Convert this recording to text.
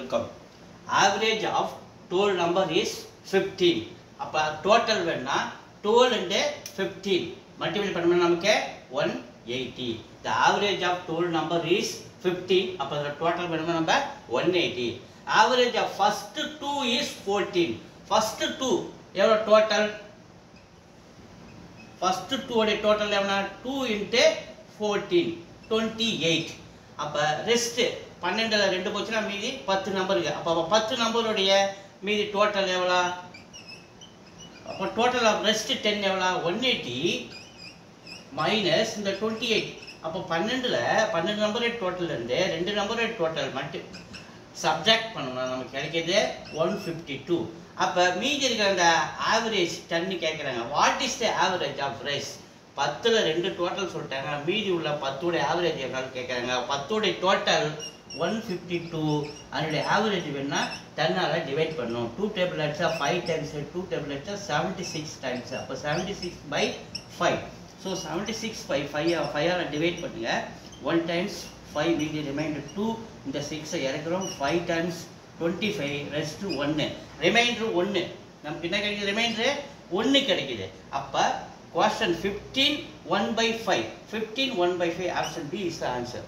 welcome. Average of total number is 15. அப்ப total வேணா 12 and 15 multiply பண்ணா நமக்கு 180. The average of total number is 15. அப்ப total வேணுமா நம்ம 180. Average of first two is 14. First two எவ்வளவு total? First two உடைய total எவ்வளவு? 2 into 14 28. அப்ப rest 12ல 2 போச்சுனா மீதி 10 நம்பர் இருக்கு. அப்ப 10 நம்பர் உடைய மீதி total எவ்வளவு? அப்ப total of rest 10 எவ்வளவு? 180 minus இந்த 28. அப்ப 12ல 12 நம்பர் total இருந்து 2 நம்பர் total மட்டும் subtract பண்ணனும் நமக்கு கிடைக்குது 152. அப்ப மீதி இருக்கிற அந்த average 10 கேக்குறாங்க. What is the average of rest? 10ல 2 total சொல்லிட்டாங்க. மீதி உள்ள 10 உடைய average எவ்வளவு கேக்குறாங்க. 10 உடைய total 152. அதோட average வேணா 10 ஆல டிவைட் பண்ணனும். 2 டேபிள் அடிச்சா 5 times 2 டேபிள் அடிச்சா 76 times. அப்ப 76 by 5. So 76 by 5 ஆல டிவைட் பண்ணுங்க. 1 times 5 மீதி remainder 2. இந்த 6 இறக்குறோம். 5 times 25 rest 1. remainder 1. நமக்கு என்ன கிடைக்குது? remainder 1 கிடைக்குது. அப்ப question 15 1 by 5. 15 1 by 5 option B is the answer.